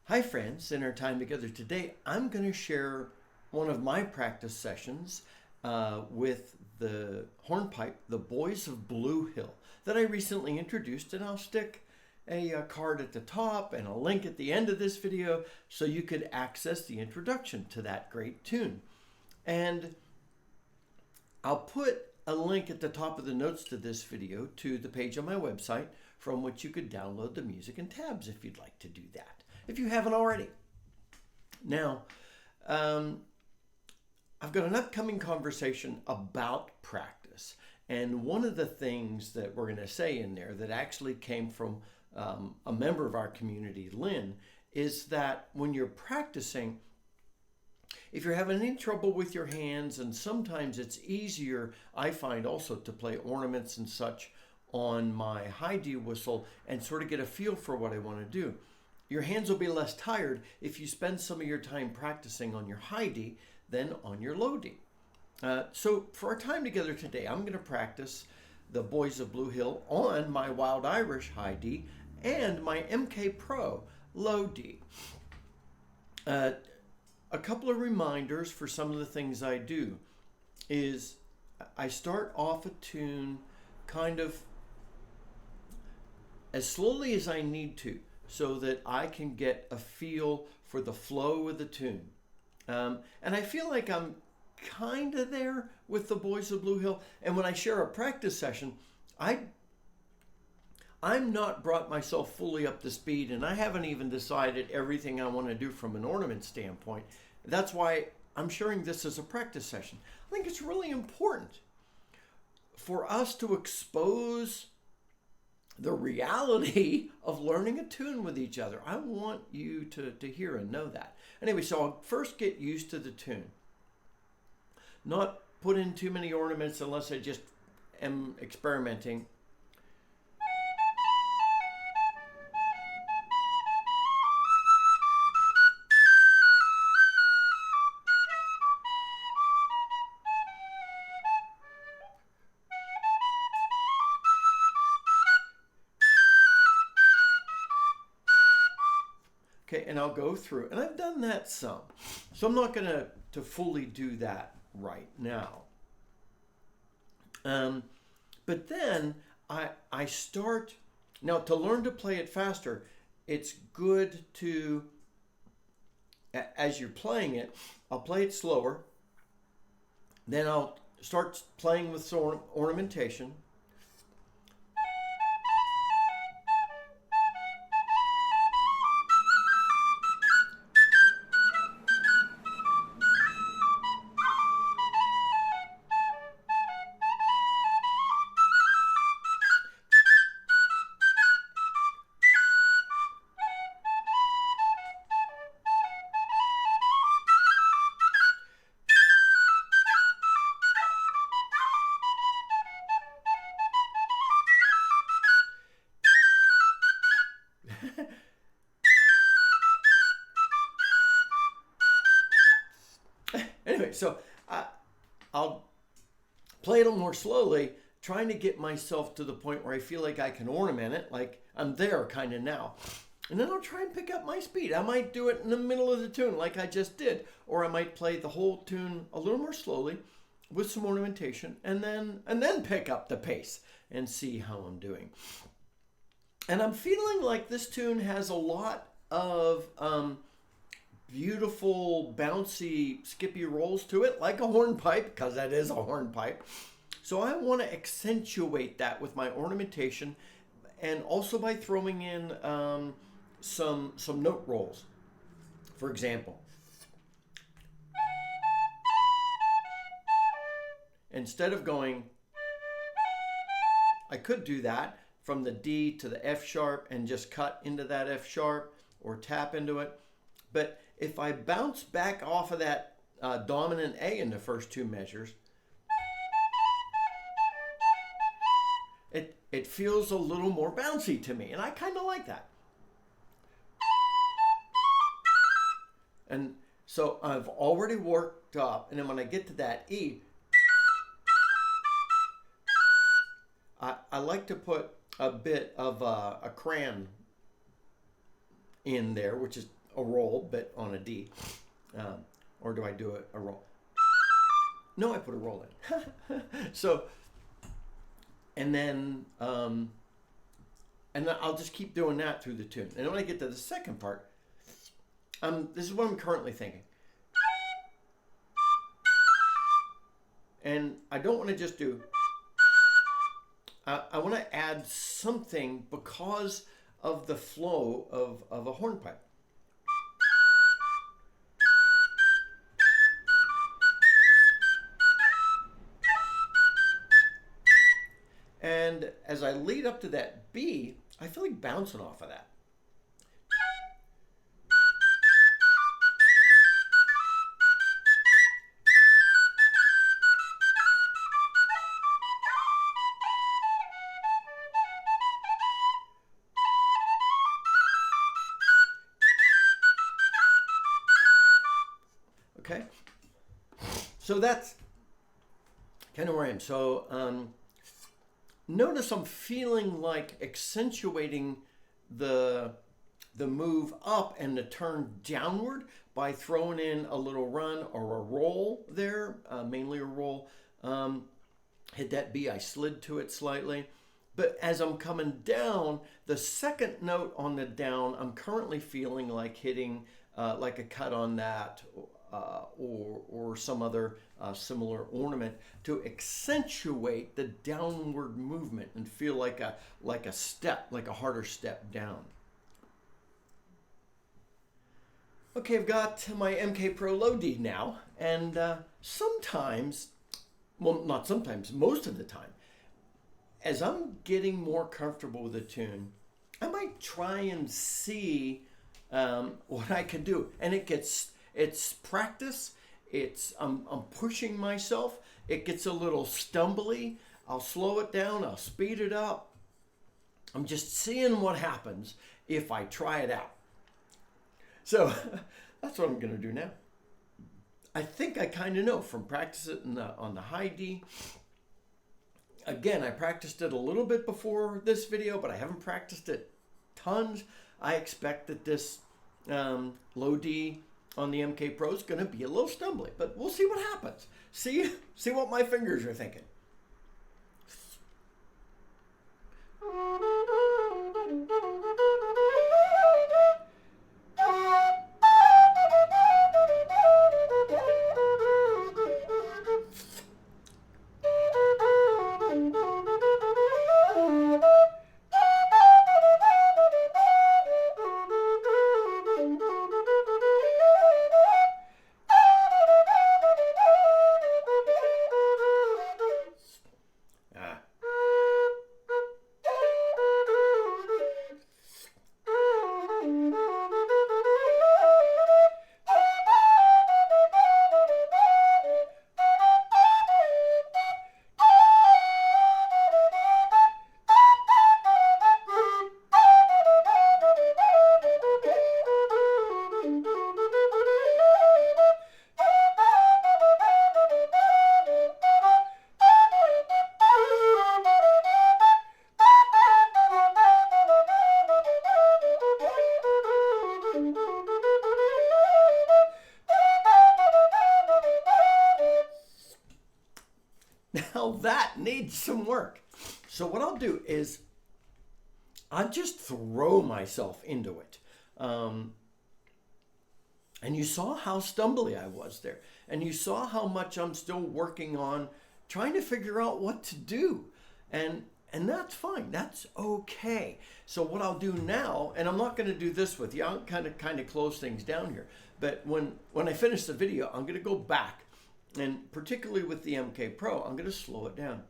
Hi friends, in our time together today, I'm going to share one of my practice sessions with the Hornpipe, the Boys of Bluehill, that I recently introduced, and I'll stick a card at the top and a link at the end of this video so you could access the introduction to that great tune. And I'll put a link at the top of the notes to this video to the page on my website from which you could download the music and tabs if you'd like to do that, if you haven't already. Now, I've got an upcoming conversation about practice. And one of the things that we're going to say in there that actually came from a member of our community, Lynn, is that when you're practicing, if you're having any trouble with your hands, and sometimes it's easier, I find also, to play ornaments and such on my high D whistle and sort of get a feel for what I want to do. Your hands will be less tired if you spend some of your time practicing on your high D than on your low D. So for our time together today, I'm going to practice the Boys of Bluehill on my Wild Irish high D and my MK Pro low D. A couple of reminders for some of the things I do is I start off a tune kind of as slowly as I need to so that I can get a feel for the flow of the tune. And I feel like I'm kind of there with the Boys of Bluehill. And when I share a practice session, I'm not brought myself fully up to speed, and I haven't even decided everything I want to do from an ornament standpoint. That's why I'm sharing this as a practice session. I think it's really important for us to expose the reality of learning a tune with each other. I want you to hear and know that. Anyway, so I'll first get used to the tune. Not put in too many ornaments unless I just am experimenting. Okay, and I'll go through, and I've done that some. So I'm not going to fully do that right now. But then I start, now to learn to play it faster, it's good to, as you're playing it, I'll play it slower. Then I'll start playing with some ornamentation. Anyway, so I'll play it a little more slowly, trying to get myself to the point where I feel like I can ornament it, like I'm there kind of now. And then I'll try and pick up my speed. I might do it in the middle of the tune like I just did, or I might play the whole tune a little more slowly with some ornamentation, and then pick up the pace and see how I'm doing. And I'm feeling like this tune has a lot of beautiful, bouncy, skippy rolls to it, like a hornpipe, because that is a hornpipe. So I want to accentuate that with my ornamentation, and also by throwing in some note rolls. For example, instead of going, I could do that from the D to the F sharp and just cut into that F sharp or tap into it. But if I bounce back off of that dominant A in the first two measures, it feels a little more bouncy to me, and I kind of like that. And so I've already worked up, and then when I get to that E, I like to put a bit of a crayon in there, which is a roll, but on a D. Or do I do a roll? No, I put a roll in. So, and then I'll just keep doing that through the tune. And when I get to the second part, this is what I'm currently thinking. And I don't want to just do, I want to add something because of the flow of a hornpipe. And as I lead up to that B, I feel like bouncing off of that. Okay, so that's kind of where I am. So notice I'm feeling like accentuating the move up and the turn downward by throwing in a little run or a roll there, mainly a roll. Hit that B, I slid to it slightly. But as I'm coming down, the second note on the down, I'm currently feeling like hitting like a cut on that, or some other similar ornament to accentuate the downward movement and feel like a step, like a harder step down. Okay, I've got my MK Pro Low D now, and sometimes, well, not sometimes, most of the time, as I'm getting more comfortable with the tune, I might try and see what I can do, and it's practice. I'm pushing myself. It gets a little stumbly. I'll slow it down. I'll speed it up. I'm just seeing what happens if I try it out. So that's what I'm going to do now. I think I kind of know from practicing on the high D. Again, I practiced it a little bit before this video, but I haven't practiced it tons. I expect that this low D on the MK Pro is going to be a little stumbly, but we'll see what happens. See what my fingers are thinking. Now that needs some work. So what I'll do is I'll just throw myself into it. And you saw how stumbly I was there. And you saw how much I'm still working on trying to figure out what to do. And that's fine. That's okay. So what I'll do now, and I'm not going to do this with you. I'll kind of close things down here. But when I finish the video, I'm going to go back. And particularly with the MK Pro, I'm going to slow it down.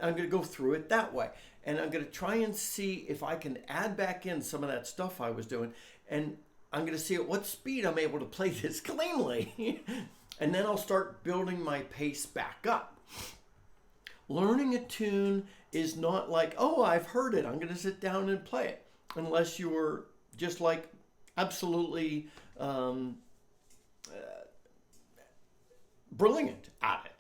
I'm going to go through it that way. And I'm going to try and see if I can add back in some of that stuff I was doing. And I'm going to see at what speed I'm able to play this cleanly. And then I'll start building my pace back up. Learning a tune is not like, oh, I've heard it, I'm going to sit down and play it. Unless you're just like absolutely um, brilliant at it.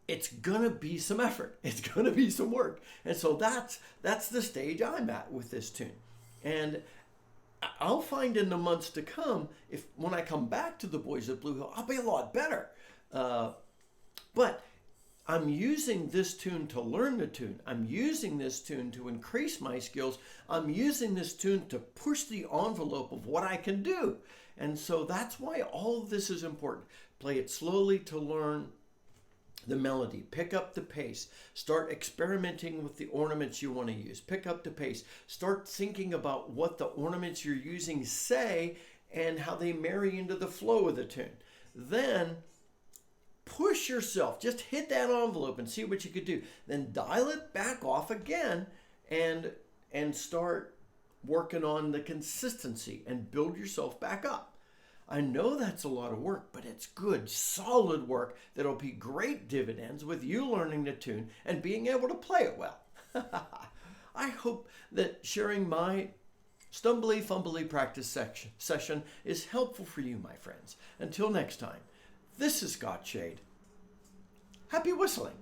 It's gonna be some effort. It's gonna be some work, and so that's the stage I'm at with this tune. And I'll find in the months to come, if when I come back to the Boys of Bluehill, I'll be a lot better. But I'm using this tune to learn the tune. I'm using this tune to increase my skills. I'm using this tune to push the envelope of what I can do. And so that's why all of this is important. Play it slowly to learn the melody. Pick up the pace. Start experimenting with the ornaments you want to use. Pick up the pace. Start thinking about what the ornaments you're using say and how they marry into the flow of the tune. Then push yourself. Just hit that envelope and see what you could do. Then dial it back off again and start working on the consistency and build yourself back up. I know that's a lot of work, but it's good, solid work that'll be great dividends with you learning the tune and being able to play it well. I hope that sharing my stumbly fumbly practice session is helpful for you, my friends. Until next time, this is Scott Shade. Happy whistling.